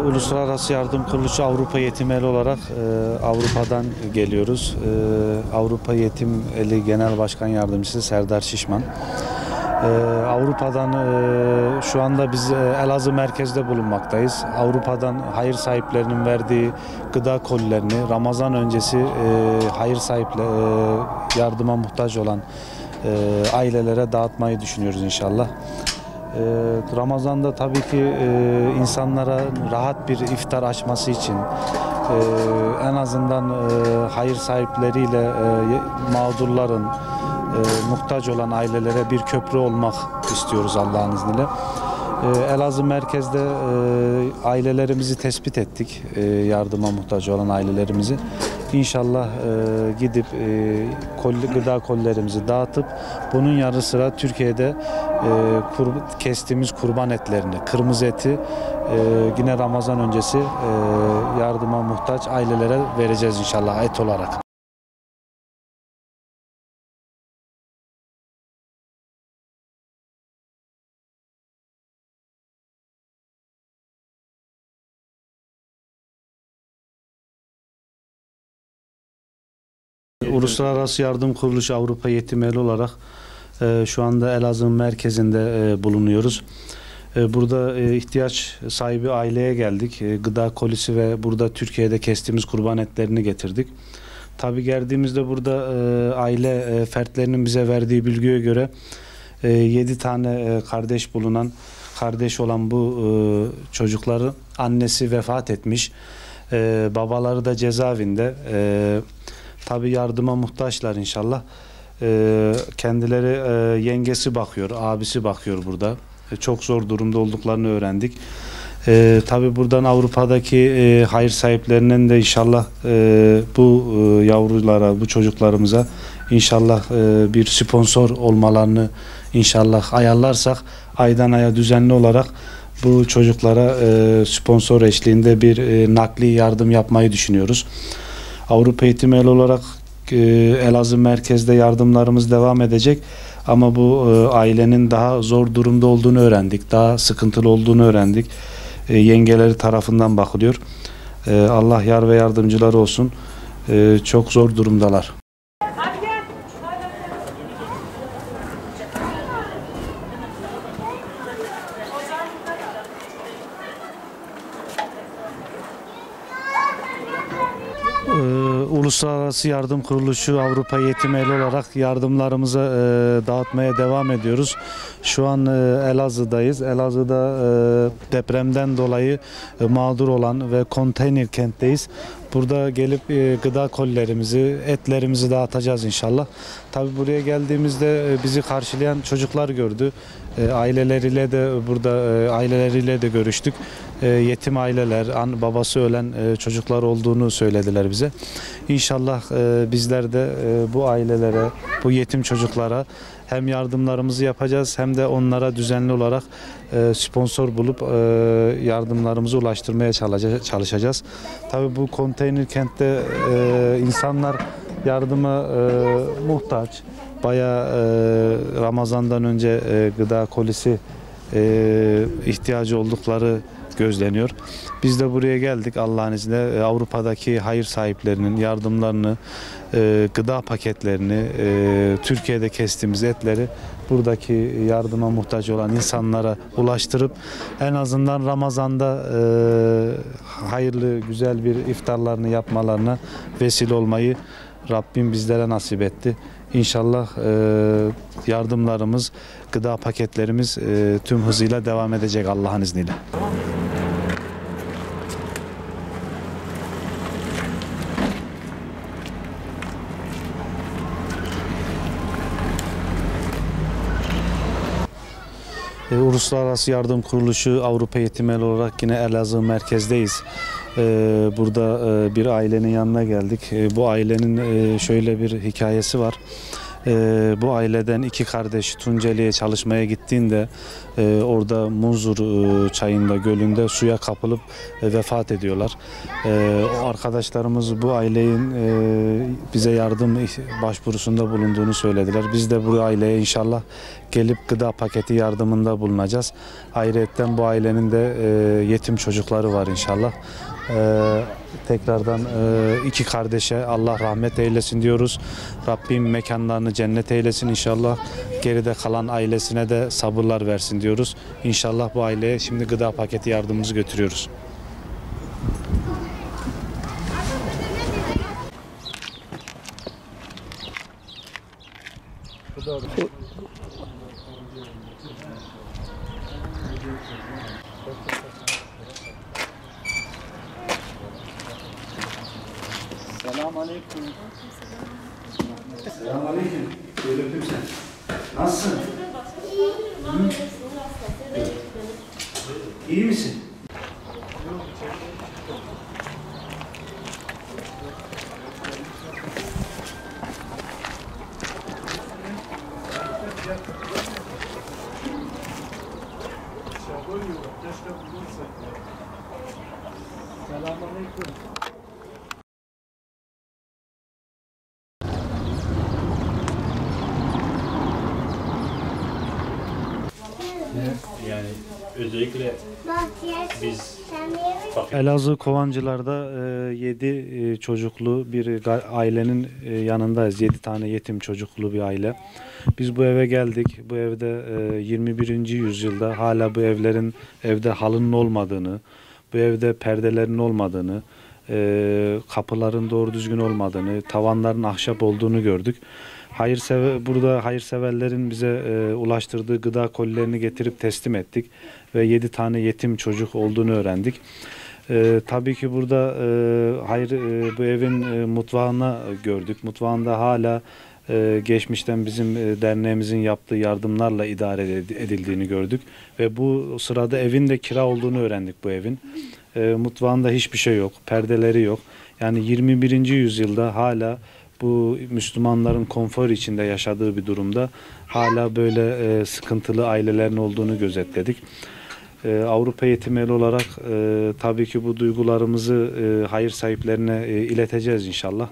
Uluslararası Yardım Kuruluşu Avrupa Yetim Eli olarak Avrupa'dan geliyoruz. Avrupa Yetim Eli Genel Başkan Yardımcısı Serdar Şişman. Avrupa'dan şu anda biz Elazığ merkezde bulunmaktayız. Avrupa'dan hayır sahiplerinin verdiği gıda kolilerini Ramazan öncesi hayır yardıma muhtaç olan ailelere dağıtmayı düşünüyoruz inşallah. Ramazan'da tabii ki insanlara rahat bir iftar açması için en azından hayır sahipleriyle mağdurların, muhtaç olan ailelere bir köprü olmak istiyoruz Allah'ın izniyle. Elazığ merkezde ailelerimizi tespit ettik, yardıma muhtaç olan ailelerimizi. İnşallah gidip gıda kolilerimizi dağıtıp bunun yanı sıra Türkiye'de kestiğimiz kurban etlerini, kırmızı eti yine Ramazan öncesi yardıma muhtaç ailelere vereceğiz inşallah et olarak. Uluslararası Yardım Kuruluşu Avrupa Yetim Eli olarak şu anda Elazığ merkezinde bulunuyoruz. Burada ihtiyaç sahibi aileye geldik. Gıda kolisi ve burada Türkiye'de kestiğimiz kurban etlerini getirdik. Tabii geldiğimizde burada aile fertlerinin bize verdiği bilgiye göre 7 tane kardeş olan bu çocukların annesi vefat etmiş. Babaları da cezaevinde. Tabii yardıma muhtaçlar inşallah. Kendileri yengesi bakıyor, abisi bakıyor burada. Çok zor durumda olduklarını öğrendik. Tabii buradan Avrupa'daki hayır sahiplerinden de inşallah bu yavrulara, bu çocuklarımıza inşallah bir sponsor olmalarını inşallah ayarlarsak aydan aya düzenli olarak bu çocuklara sponsor eşliğinde bir nakli yardım yapmayı düşünüyoruz. Avrupa Yetim Eli olarak Elazığ merkezde yardımlarımız devam edecek ama bu ailenin daha zor durumda olduğunu öğrendik, daha sıkıntılı olduğunu öğrendik. Yengeleri tarafından bakılıyor. Allah yar ve yardımcıları olsun. Çok zor durumdalar. Uluslararası Yardım Kuruluşu Avrupa Yetim Eli olarak yardımlarımızı dağıtmaya devam ediyoruz. Şu an Elazığ'dayız. Elazığ'da depremden dolayı mağdur olan ve konteyner kentteyiz. Burada gelip gıda kolilerimizi, etlerimizi dağıtacağız inşallah. Tabii buraya geldiğimizde bizi karşılayan çocuklar gördü. Aileleriyle de görüştük. Yetim aileler, babası ölen çocuklar olduğunu söylediler bize. İnşallah bizler de bu ailelere, bu yetim çocuklara hem yardımlarımızı yapacağız hem de onlara düzenli olarak sponsor bulup yardımlarımızı ulaştırmaya çalışacağız. Tabii bu konteyner kentte insanlar yardıma muhtaç. Bayağı Ramazan'dan önce gıda kolisi ihtiyacı oldukları gözleniyor. Biz de buraya geldik Allah'ın izniyle. Avrupa'daki hayır sahiplerinin yardımlarını, gıda paketlerini, Türkiye'de kestiğimiz etleri buradaki yardıma muhtaç olan insanlara ulaştırıp en azından Ramazan'da hayırlı, güzel bir iftarlarını yapmalarına vesile olmayı Rabbim bizlere nasip etti. İnşallah yardımlarımız, gıda paketlerimiz tüm hızıyla devam edecek Allah'ın izniyle. Uluslararası Yardım Kuruluşu Avrupa Yetim El olarak yine Elazığ merkezdeyiz. Burada bir ailenin yanına geldik. Bu ailenin şöyle bir hikayesi var. Bu aileden iki kardeş Tunceli'ye çalışmaya gittiğinde orada Munzur çayında, gölünde suya kapılıp vefat ediyorlar. O arkadaşlarımız bu ailenin bize yardım başvurusunda bulunduğunu söylediler. Biz de bu aileye inşallah gelip gıda paketi yardımında bulunacağız. Ayrıca bu ailenin de yetim çocukları var inşallah. Tekrardan iki kardeşe Allah rahmet eylesin diyoruz. Rabbim mekanlarını cennet eylesin inşallah. Geride kalan ailesine de sabırlar versin diyoruz. İnşallah bu aileye şimdi gıda paketi yardımımızı götürüyoruz. Selamünaleyküm. Selamünaleyküm. Şöyle öpeyim sen. Nasılsın? İyi misin? Selamünaleyküm. Yani özellikle biz Elazığ Kovancılar'da 7 çocuklu bir ailenin yanındayız. 7 tane yetim çocuklu bir aile. Biz bu eve geldik. Bu evde 21. yüzyılda hala bu evde halının olmadığını, bu evde perdelerin olmadığını, kapıların doğru düzgün olmadığını, tavanların ahşap olduğunu gördük. Burada hayırseverlerin bize ulaştırdığı gıda kolilerini getirip teslim ettik ve 7 tane yetim çocuk olduğunu öğrendik. Tabii ki burada bu evin mutfağını gördük. Mutfağında hala geçmişten bizim derneğimizin yaptığı yardımlarla idare edildiğini gördük ve bu sırada evin de kira olduğunu öğrendik bu evin. Mutfağında hiçbir şey yok, perdeleri yok. Yani 21. yüzyılda hala bu Müslümanların konfor içinde yaşadığı bir durumda hala böyle sıkıntılı ailelerin olduğunu gözetledik. Avrupa Yetim Eli olarak tabii ki bu duygularımızı hayır sahiplerine ileteceğiz inşallah.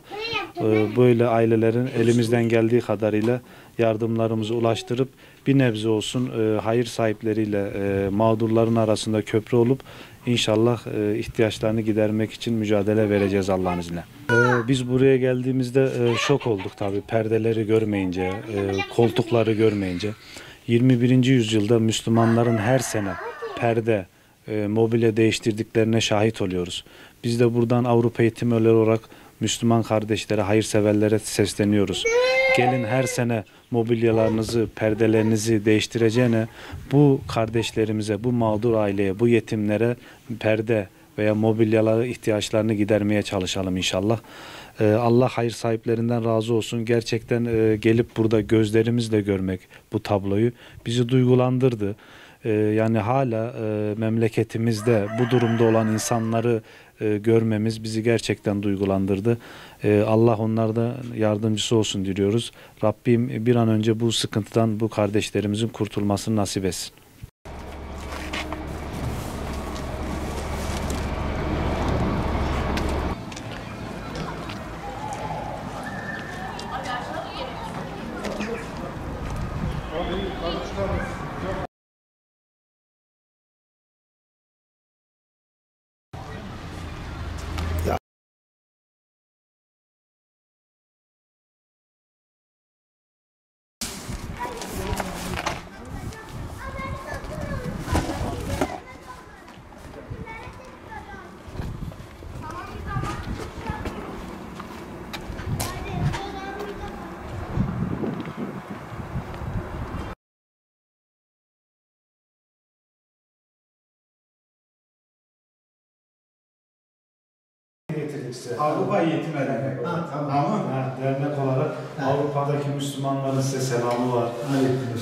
Böyle ailelerin elimizden geldiği kadarıyla yardımlarımızı ulaştırıp bir nebze olsun hayır sahipleriyle mağdurların arasında köprü olup İnşallah ihtiyaçlarını gidermek için mücadele vereceğiz Allah'ın izniyle. Biz buraya geldiğimizde şok olduk tabii perdeleri görmeyince, koltukları görmeyince. 21. yüzyılda Müslümanların her sene perde, mobilya değiştirdiklerine şahit oluyoruz. Biz de buradan Avrupa Yetim Eli olarak Müslüman kardeşlere, hayırseverlere sesleniyoruz. Gelin her sene mobilyalarınızı, perdelerinizi değiştireceğine bu kardeşlerimize, bu mağdur aileye, bu yetimlere perde veya mobilyaları ihtiyaçlarını gidermeye çalışalım inşallah. Allah hayır sahiplerinden razı olsun. Gerçekten gelip burada gözlerimizle görmek bu tabloyu bizi duygulandırdı. Yani hala memleketimizde bu durumda olan insanları görmemiz bizi gerçekten duygulandırdı. Allah onlarda yardımcısı olsun diliyoruz. Rabbim bir an önce bu sıkıntıdan bu kardeşlerimizin kurtulmasını nasip etsin. Getirdik size. Avrupa Yetim Eli. Tamam. Dernek olarak Avrupa'daki Müslümanların size selamı var.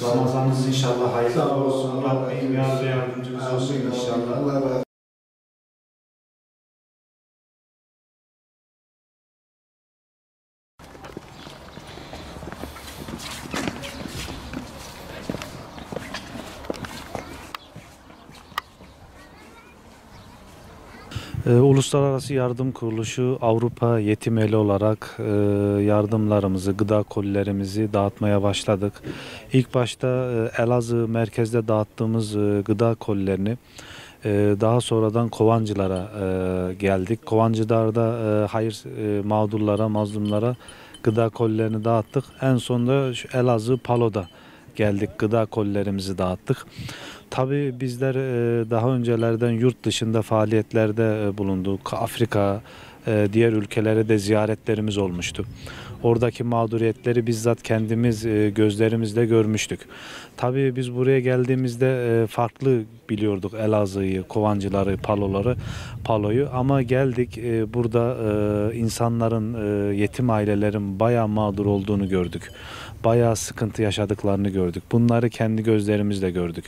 Ramazanınız inşallah hayırlı olsun. Rabbim yar ve yardımcınız olsun inşallah. Uluslararası Yardım Kuruluşu Avrupa Yetim Eli olarak yardımlarımızı, gıda kolilerimizi dağıtmaya başladık. İlk başta Elazığ merkezde dağıttığımız gıda kolilerini daha sonradan Kovancılar'a geldik. Kovancılar'da hayır mağdurlara, mazlumlara gıda kolilerini dağıttık. En sonunda şu Elazığ Palo'da geldik, gıda kolilerimizi dağıttık. Tabii bizler daha öncelerden yurt dışında faaliyetlerde bulunduk. Afrika, diğer ülkelere de ziyaretlerimiz olmuştu. Oradaki mağduriyetleri bizzat kendimiz gözlerimizle görmüştük. Tabii biz buraya geldiğimizde farklı biliyorduk Elazığ'ı, Kovancıları, Palo'yu ama geldik burada insanların, yetim ailelerin bayağı mağdur olduğunu gördük. Bayağı sıkıntı yaşadıklarını gördük. Bunları kendi gözlerimizle gördük.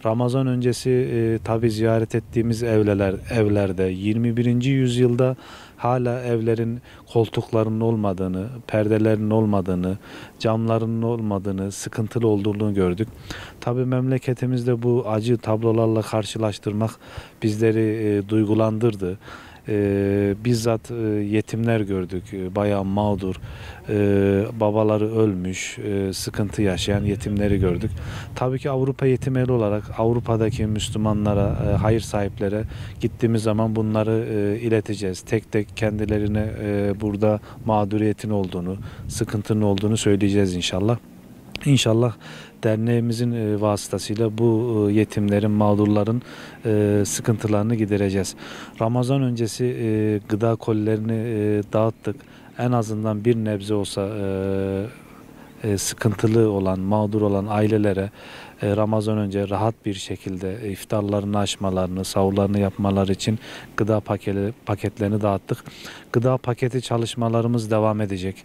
Ramazan öncesi tabii ziyaret ettiğimiz evlerde 21. yüzyılda hala evlerin koltuklarının olmadığını, perdelerinin olmadığını, camlarının olmadığını, sıkıntılı olduğunu gördük. Tabii memleketimizde bu acı tablolarla karşılaştırmak bizleri duygulandırdı. Bizzat yetimler gördük, bayağı mağdur, babaları ölmüş, sıkıntı yaşayan yetimleri gördük. Tabii ki Avrupa Yetim Eli olarak Avrupa'daki Müslümanlara, hayır sahiplere gittiğimiz zaman bunları ileteceğiz. Tek tek kendilerine burada mağduriyetin olduğunu, sıkıntının olduğunu söyleyeceğiz inşallah. İnşallah derneğimizin vasıtasıyla bu yetimlerin, mağdurların sıkıntılarını gidereceğiz. Ramazan öncesi gıda kolilerini dağıttık. En azından bir nebze olsa sıkıntılı olan, mağdur olan ailelere Ramazan önce rahat bir şekilde iftarlarını açmalarını, sahurlarını yapmaları için gıda paketlerini dağıttık. Gıda paketi çalışmalarımız devam edecek.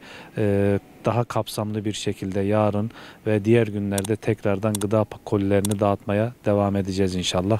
Daha kapsamlı bir şekilde yarın ve diğer günlerde tekrardan gıda kolilerini dağıtmaya devam edeceğiz inşallah.